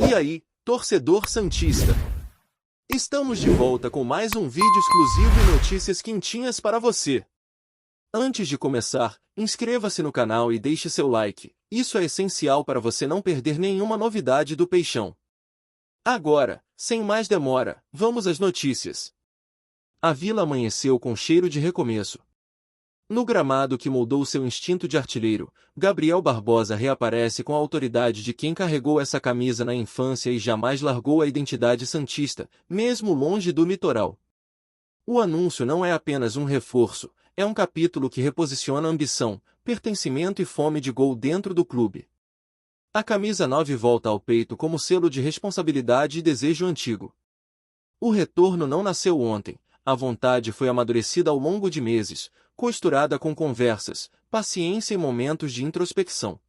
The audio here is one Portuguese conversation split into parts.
E aí, torcedor santista? Estamos de volta com mais um vídeo exclusivo e notícias quentinhas para você. Antes de começar, inscreva-se no canal e deixe seu like. Isso é essencial para você não perder nenhuma novidade do Peixão. Agora, sem mais demora, vamos às notícias. A Vila amanheceu com cheiro de recomeço. No gramado que moldou seu instinto de artilheiro, Gabriel Barbosa reaparece com a autoridade de quem carregou essa camisa na infância e jamais largou a identidade santista, mesmo longe do litoral. O anúncio não é apenas um reforço, é um capítulo que reposiciona ambição, pertencimento e fome de gol dentro do clube. A camisa 9 volta ao peito como selo de responsabilidade e desejo antigo. O retorno não nasceu ontem, a vontade foi amadurecida ao longo de meses, costurada com conversas, paciência e momentos de introspecção.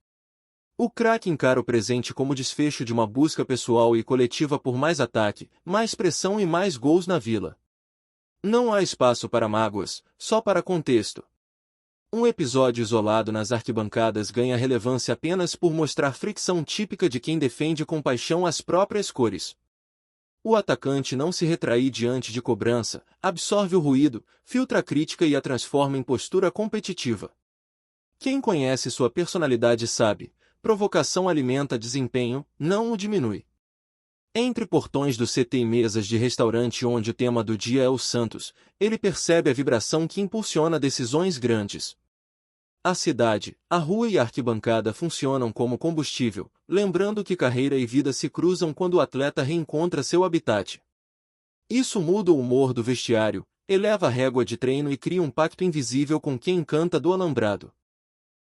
O craque encara o presente como desfecho de uma busca pessoal e coletiva por mais ataque, mais pressão e mais gols na Vila. Não há espaço para mágoas, só para contexto. Um episódio isolado nas arquibancadas ganha relevância apenas por mostrar fricção típica de quem defende com paixão as próprias cores. O atacante não se retrai diante de cobrança, absorve o ruído, filtra a crítica e a transforma em postura competitiva. Quem conhece sua personalidade sabe, provocação alimenta desempenho, não o diminui. Entre portões do CT e mesas de restaurante onde o tema do dia é o Santos, ele percebe a vibração que impulsiona decisões grandes. A cidade, a rua e a arquibancada funcionam como combustível, lembrando que carreira e vida se cruzam quando o atleta reencontra seu habitat. Isso muda o humor do vestiário, eleva a régua de treino e cria um pacto invisível com quem canta do alambrado.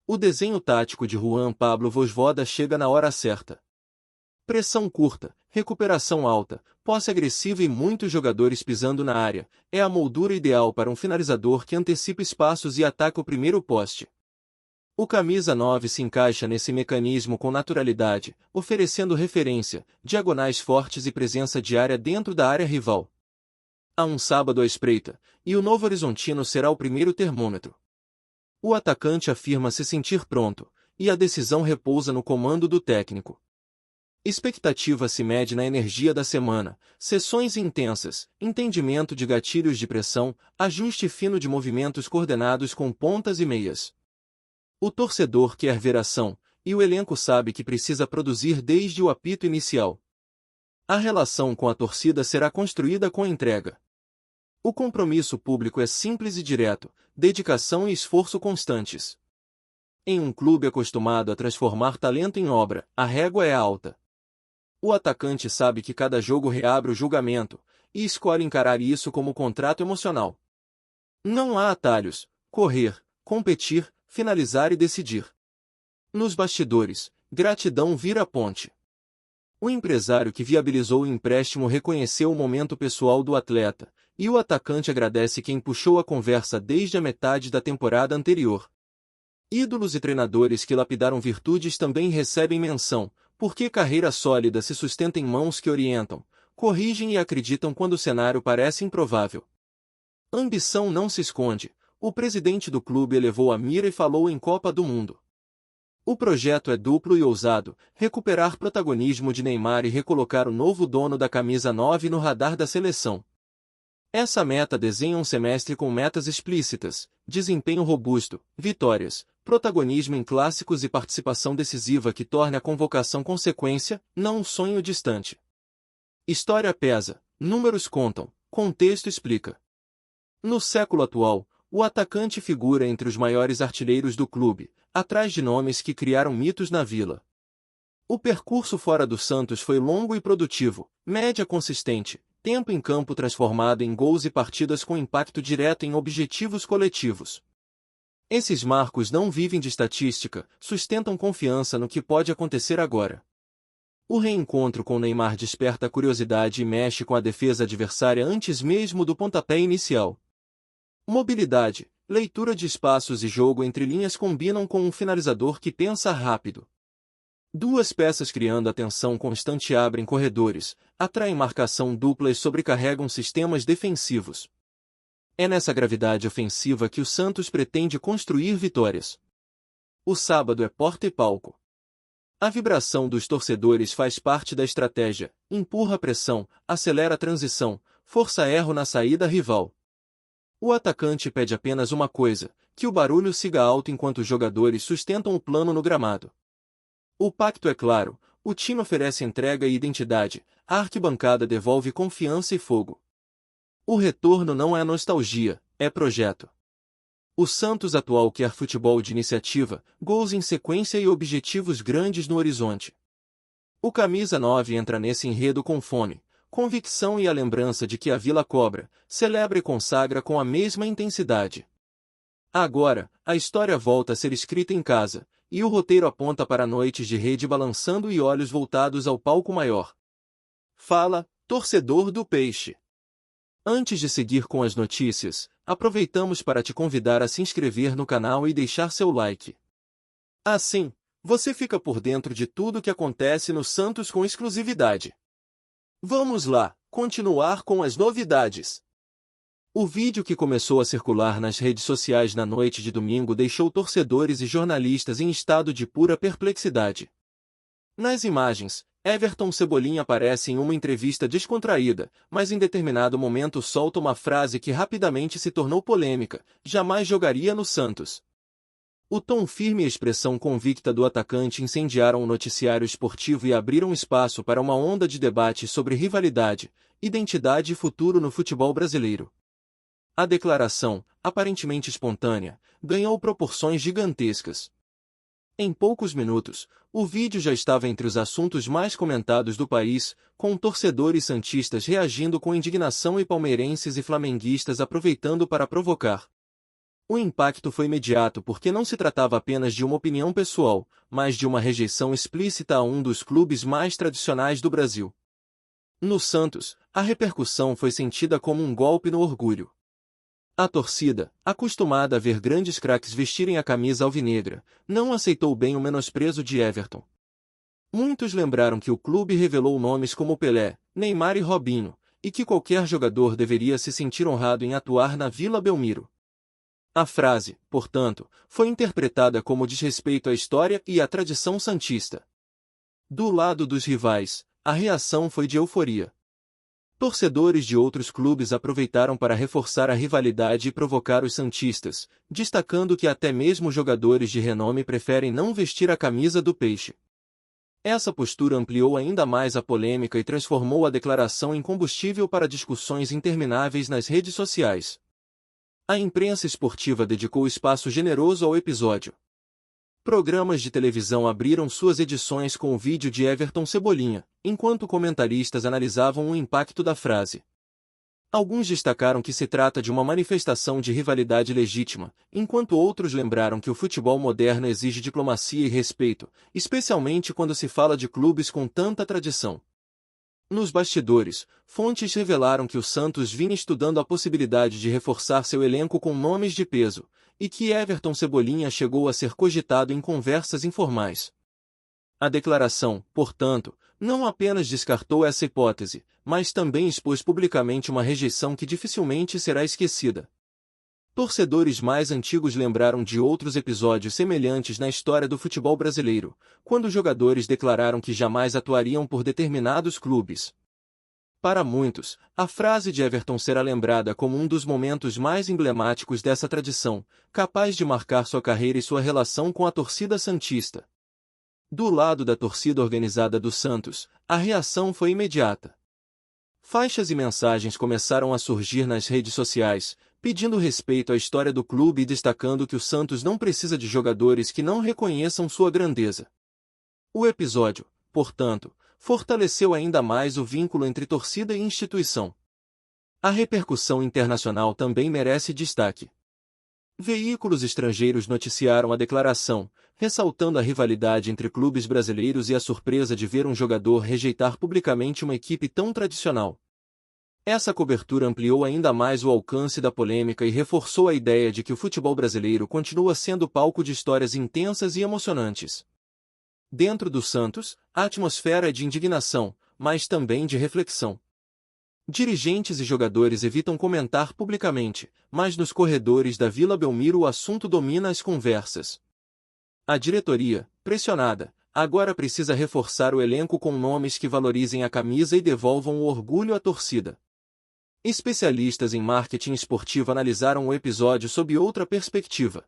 O desenho tático de Juan Pablo Vojvoda chega na hora certa. Pressão curta, recuperação alta, posse agressiva e muitos jogadores pisando na área, é a moldura ideal para um finalizador que antecipa espaços e ataca o primeiro poste. O camisa 9 se encaixa nesse mecanismo com naturalidade, oferecendo referência, diagonais fortes e presença diária dentro da área rival. Há um sábado à espreita, e o Novo Horizontino será o primeiro termômetro. O atacante afirma se sentir pronto, e a decisão repousa no comando do técnico. Expectativa se mede na energia da semana, sessões intensas, entendimento de gatilhos de pressão, ajuste fino de movimentos coordenados com pontas e meias. O torcedor quer ver ação, e o elenco sabe que precisa produzir desde o apito inicial. A relação com a torcida será construída com entrega. O compromisso público é simples e direto, dedicação e esforço constantes. Em um clube acostumado a transformar talento em obra, a régua é alta. O atacante sabe que cada jogo reabre o julgamento, e escolhe encarar isso como contrato emocional. Não há atalhos, correr, competir, finalizar e decidir. Nos bastidores, gratidão vira ponte. O empresário que viabilizou o empréstimo reconheceu o momento pessoal do atleta, e o atacante agradece quem puxou a conversa desde a metade da temporada anterior. Ídolos e treinadores que lapidaram virtudes também recebem menção, porque carreira sólida se sustenta em mãos que orientam, corrigem e acreditam quando o cenário parece improvável. Ambição não se esconde. O presidente do clube elevou a mira e falou em Copa do Mundo. O projeto é duplo e ousado, recuperar protagonismo de Neymar e recolocar o novo dono da camisa 9 no radar da seleção. Essa meta desenha um semestre com metas explícitas, desempenho robusto, vitórias, protagonismo em clássicos e participação decisiva que torne a convocação consequência, não um sonho distante. História pesa, números contam, contexto explica. No século atual, o atacante figura entre os maiores artilheiros do clube, atrás de nomes que criaram mitos na Vila. O percurso fora do Santos foi longo e produtivo, média consistente, tempo em campo transformado em gols e partidas com impacto direto em objetivos coletivos. Esses marcos não vivem de estatística, sustentam confiança no que pode acontecer agora. O reencontro com Neymar desperta curiosidade e mexe com a defesa adversária antes mesmo do pontapé inicial. Mobilidade, leitura de espaços e jogo entre linhas combinam com um finalizador que pensa rápido. Duas peças criando atenção constante abrem corredores, atraem marcação dupla e sobrecarregam sistemas defensivos. É nessa gravidade ofensiva que o Santos pretende construir vitórias. O sábado é porta e palco. A vibração dos torcedores faz parte da estratégia, empurra a pressão, acelera a transição, força erro na saída rival. O atacante pede apenas uma coisa, que o barulho siga alto enquanto os jogadores sustentam o plano no gramado. O pacto é claro, o time oferece entrega e identidade, a arquibancada devolve confiança e fogo. O retorno não é nostalgia, é projeto. O Santos atual quer futebol de iniciativa, gols em sequência e objetivos grandes no horizonte. O camisa 9 entra nesse enredo com fome, convicção e a lembrança de que a Vila cobra, celebra e consagra com a mesma intensidade. Agora, a história volta a ser escrita em casa, e o roteiro aponta para noites de rede balançando e olhos voltados ao palco maior. Fala, torcedor do Peixe! Antes de seguir com as notícias, aproveitamos para te convidar a se inscrever no canal e deixar seu like. Assim, você fica por dentro de tudo o que acontece no Santos com exclusividade. Vamos lá, continuar com as novidades. O vídeo que começou a circular nas redes sociais na noite de domingo deixou torcedores e jornalistas em estado de pura perplexidade. Nas imagens, Everton Cebolinha aparece em uma entrevista descontraída, mas em determinado momento solta uma frase que rapidamente se tornou polêmica: jamais jogaria no Santos. O tom firme e a expressão convicta do atacante incendiaram o noticiário esportivo e abriram espaço para uma onda de debate sobre rivalidade, identidade e futuro no futebol brasileiro. A declaração, aparentemente espontânea, ganhou proporções gigantescas. Em poucos minutos, o vídeo já estava entre os assuntos mais comentados do país, com torcedores santistas reagindo com indignação e palmeirenses e flamenguistas aproveitando para provocar. O impacto foi imediato porque não se tratava apenas de uma opinião pessoal, mas de uma rejeição explícita a um dos clubes mais tradicionais do Brasil. No Santos, a repercussão foi sentida como um golpe no orgulho. A torcida, acostumada a ver grandes craques vestirem a camisa alvinegra, não aceitou bem o menosprezo de Everton. Muitos lembraram que o clube revelou nomes como Pelé, Neymar e Robinho, e que qualquer jogador deveria se sentir honrado em atuar na Vila Belmiro. A frase, portanto, foi interpretada como desrespeito à história e à tradição santista. Do lado dos rivais, a reação foi de euforia. Torcedores de outros clubes aproveitaram para reforçar a rivalidade e provocar os santistas, destacando que até mesmo jogadores de renome preferem não vestir a camisa do Peixe. Essa postura ampliou ainda mais a polêmica e transformou a declaração em combustível para discussões intermináveis nas redes sociais. A imprensa esportiva dedicou espaço generoso ao episódio. Programas de televisão abriram suas edições com o vídeo de Everton Cebolinha, enquanto comentaristas analisavam o impacto da frase. Alguns destacaram que se trata de uma manifestação de rivalidade legítima, enquanto outros lembraram que o futebol moderno exige diplomacia e respeito, especialmente quando se fala de clubes com tanta tradição. Nos bastidores, fontes revelaram que o Santos vinha estudando a possibilidade de reforçar seu elenco com nomes de peso, e que Everton Cebolinha chegou a ser cogitado em conversas informais. A declaração, portanto, não apenas descartou essa hipótese, mas também expôs publicamente uma rejeição que dificilmente será esquecida. Torcedores mais antigos lembraram de outros episódios semelhantes na história do futebol brasileiro, quando jogadores declararam que jamais atuariam por determinados clubes. Para muitos, a frase de Everton será lembrada como um dos momentos mais emblemáticos dessa tradição, capaz de marcar sua carreira e sua relação com a torcida santista. Do lado da torcida organizada do Santos, a reação foi imediata. Faixas e mensagens começaram a surgir nas redes sociais, pedindo respeito à história do clube e destacando que o Santos não precisa de jogadores que não reconheçam sua grandeza. O episódio, portanto, fortaleceu ainda mais o vínculo entre torcida e instituição. A repercussão internacional também merece destaque. Veículos estrangeiros noticiaram a declaração, ressaltando a rivalidade entre clubes brasileiros e a surpresa de ver um jogador rejeitar publicamente uma equipe tão tradicional. Essa cobertura ampliou ainda mais o alcance da polêmica e reforçou a ideia de que o futebol brasileiro continua sendo palco de histórias intensas e emocionantes. Dentro do Santos, a atmosfera é de indignação, mas também de reflexão. Dirigentes e jogadores evitam comentar publicamente, mas nos corredores da Vila Belmiro o assunto domina as conversas. A diretoria, pressionada, agora precisa reforçar o elenco com nomes que valorizem a camisa e devolvam o orgulho à torcida. Especialistas em marketing esportivo analisaram o episódio sob outra perspectiva.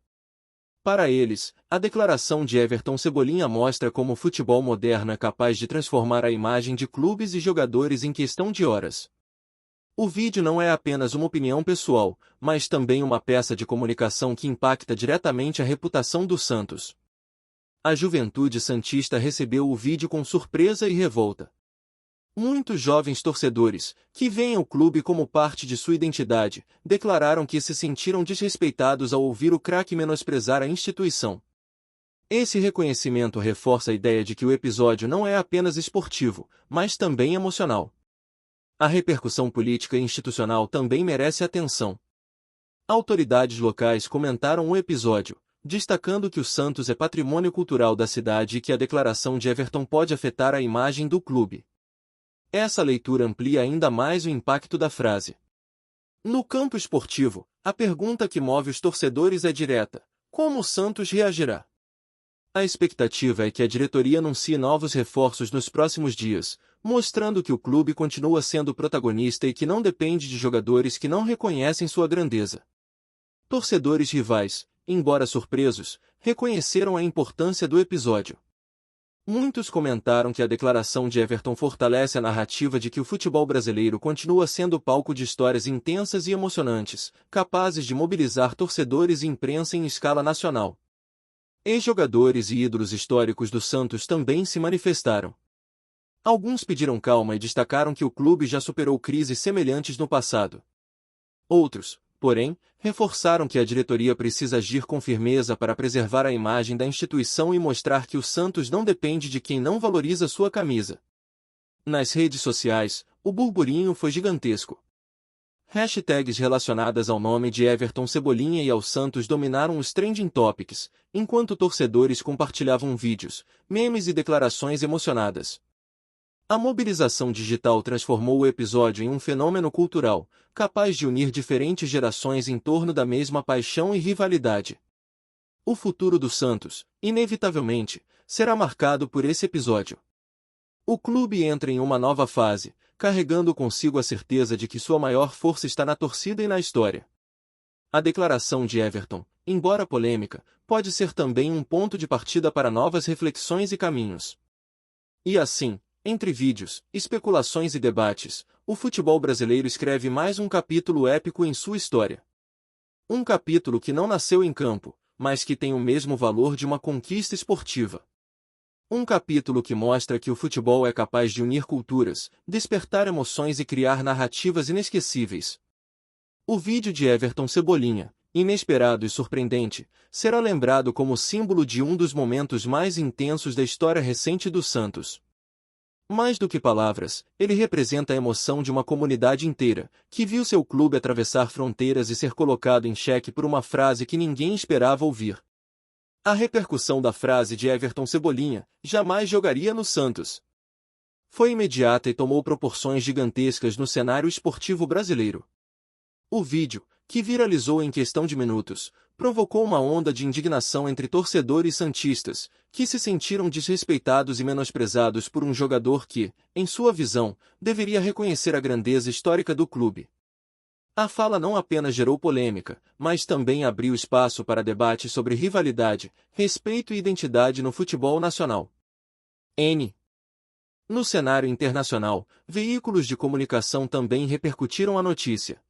Para eles, a declaração de Everton Cebolinha mostra como o futebol moderno é capaz de transformar a imagem de clubes e jogadores em questão de horas. O vídeo não é apenas uma opinião pessoal, mas também uma peça de comunicação que impacta diretamente a reputação do Santos. A juventude santista recebeu o vídeo com surpresa e revolta. Muitos jovens torcedores, que veem o clube como parte de sua identidade, declararam que se sentiram desrespeitados ao ouvir o craque menosprezar a instituição. Esse reconhecimento reforça a ideia de que o episódio não é apenas esportivo, mas também emocional. A repercussão política e institucional também merece atenção. Autoridades locais comentaram o episódio, destacando que o Santos é patrimônio cultural da cidade e que a declaração de Everton pode afetar a imagem do clube. Essa leitura amplia ainda mais o impacto da frase. No campo esportivo, a pergunta que move os torcedores é direta: como o Santos reagirá? A expectativa é que a diretoria anuncie novos reforços nos próximos dias, mostrando que o clube continua sendo protagonista e que não depende de jogadores que não reconhecem sua grandeza. Torcedores rivais, embora surpresos, reconheceram a importância do episódio. Muitos comentaram que a declaração de Everton fortalece a narrativa de que o futebol brasileiro continua sendo palco de histórias intensas e emocionantes, capazes de mobilizar torcedores e imprensa em escala nacional. Ex-jogadores e ídolos históricos do Santos também se manifestaram. Alguns pediram calma e destacaram que o clube já superou crises semelhantes no passado. Outros, porém, reforçaram que a diretoria precisa agir com firmeza para preservar a imagem da instituição e mostrar que o Santos não depende de quem não valoriza sua camisa. Nas redes sociais, o burburinho foi gigantesco. Hashtags relacionadas ao nome de Everton Cebolinha e ao Santos dominaram os trending topics, enquanto torcedores compartilhavam vídeos, memes e declarações emocionadas. A mobilização digital transformou o episódio em um fenômeno cultural, capaz de unir diferentes gerações em torno da mesma paixão e rivalidade. O futuro do Santos, inevitavelmente, será marcado por esse episódio. O clube entra em uma nova fase, carregando consigo a certeza de que sua maior força está na torcida e na história. A declaração de Everton, embora polêmica, pode ser também um ponto de partida para novas reflexões e caminhos. E assim, entre vídeos, especulações e debates, o futebol brasileiro escreve mais um capítulo épico em sua história. Um capítulo que não nasceu em campo, mas que tem o mesmo valor de uma conquista esportiva. Um capítulo que mostra que o futebol é capaz de unir culturas, despertar emoções e criar narrativas inesquecíveis. O vídeo de Everton Cebolinha, inesperado e surpreendente, será lembrado como símbolo de um dos momentos mais intensos da história recente do Santos. Mais do que palavras, ele representa a emoção de uma comunidade inteira, que viu seu clube atravessar fronteiras e ser colocado em xeque por uma frase que ninguém esperava ouvir. A repercussão da frase de Everton Cebolinha, jamais jogaria no Santos, foi imediata e tomou proporções gigantescas no cenário esportivo brasileiro. O vídeo, que viralizou em questão de minutos, provocou uma onda de indignação entre torcedores santistas, que se sentiram desrespeitados e menosprezados por um jogador que, em sua visão, deveria reconhecer a grandeza histórica do clube. A fala não apenas gerou polêmica, mas também abriu espaço para debate sobre rivalidade, respeito e identidade no futebol nacional. No cenário internacional, veículos de comunicação também repercutiram a notícia.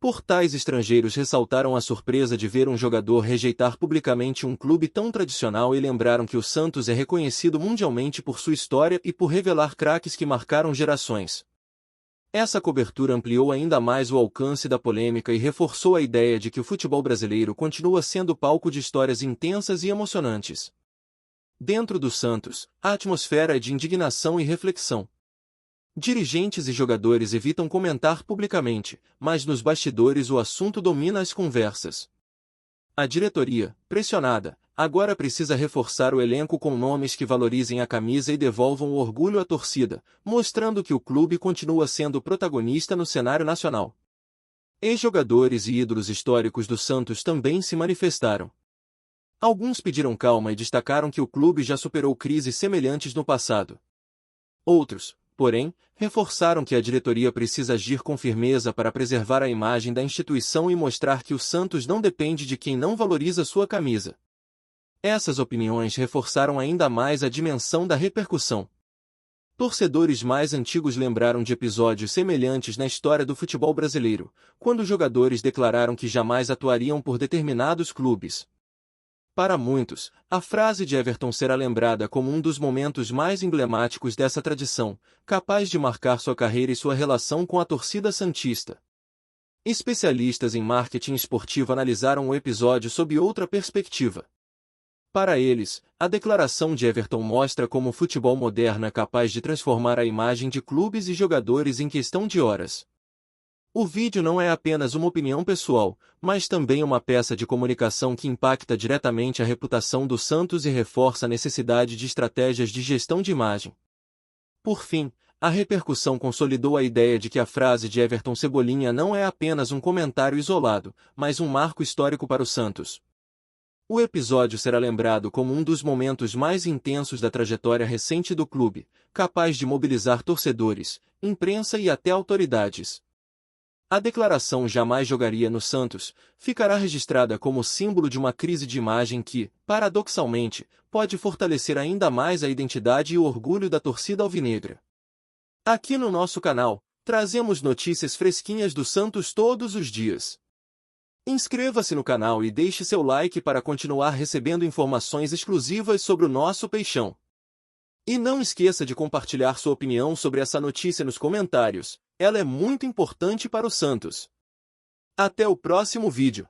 Portais estrangeiros ressaltaram a surpresa de ver um jogador rejeitar publicamente um clube tão tradicional e lembraram que o Santos é reconhecido mundialmente por sua história e por revelar craques que marcaram gerações. Essa cobertura ampliou ainda mais o alcance da polêmica e reforçou a ideia de que o futebol brasileiro continua sendo palco de histórias intensas e emocionantes. Dentro do Santos, a atmosfera é de indignação e reflexão. Dirigentes e jogadores evitam comentar publicamente, mas nos bastidores o assunto domina as conversas. A diretoria, pressionada, agora precisa reforçar o elenco com nomes que valorizem a camisa e devolvam o orgulho à torcida, mostrando que o clube continua sendo protagonista no cenário nacional. Ex-jogadores e ídolos históricos do Santos também se manifestaram. Alguns pediram calma e destacaram que o clube já superou crises semelhantes no passado. Outros, porém, reforçaram que a diretoria precisa agir com firmeza para preservar a imagem da instituição e mostrar que o Santos não depende de quem não valoriza sua camisa. Essas opiniões reforçaram ainda mais a dimensão da repercussão. Torcedores mais antigos lembraram de episódios semelhantes na história do futebol brasileiro, quando jogadores declararam que jamais atuariam por determinados clubes. Para muitos, a frase de Everton será lembrada como um dos momentos mais emblemáticos dessa tradição, capaz de marcar sua carreira e sua relação com a torcida santista. Especialistas em marketing esportivo analisaram o episódio sob outra perspectiva. Para eles, a declaração de Everton mostra como o futebol moderno é capaz de transformar a imagem de clubes e jogadores em questão de horas. O vídeo não é apenas uma opinião pessoal, mas também uma peça de comunicação que impacta diretamente a reputação do Santos e reforça a necessidade de estratégias de gestão de imagem. Por fim, a repercussão consolidou a ideia de que a frase de Everton Cebolinha não é apenas um comentário isolado, mas um marco histórico para o Santos. O episódio será lembrado como um dos momentos mais intensos da trajetória recente do clube, capaz de mobilizar torcedores, imprensa e até autoridades. A declaração "jamais jogaria no Santos" ficará registrada como símbolo de uma crise de imagem que, paradoxalmente, pode fortalecer ainda mais a identidade e o orgulho da torcida alvinegra. Aqui no nosso canal, trazemos notícias fresquinhas do Santos todos os dias. Inscreva-se no canal e deixe seu like para continuar recebendo informações exclusivas sobre o nosso peixão. E não esqueça de compartilhar sua opinião sobre essa notícia nos comentários. Ela é muito importante para o Santos. Até o próximo vídeo.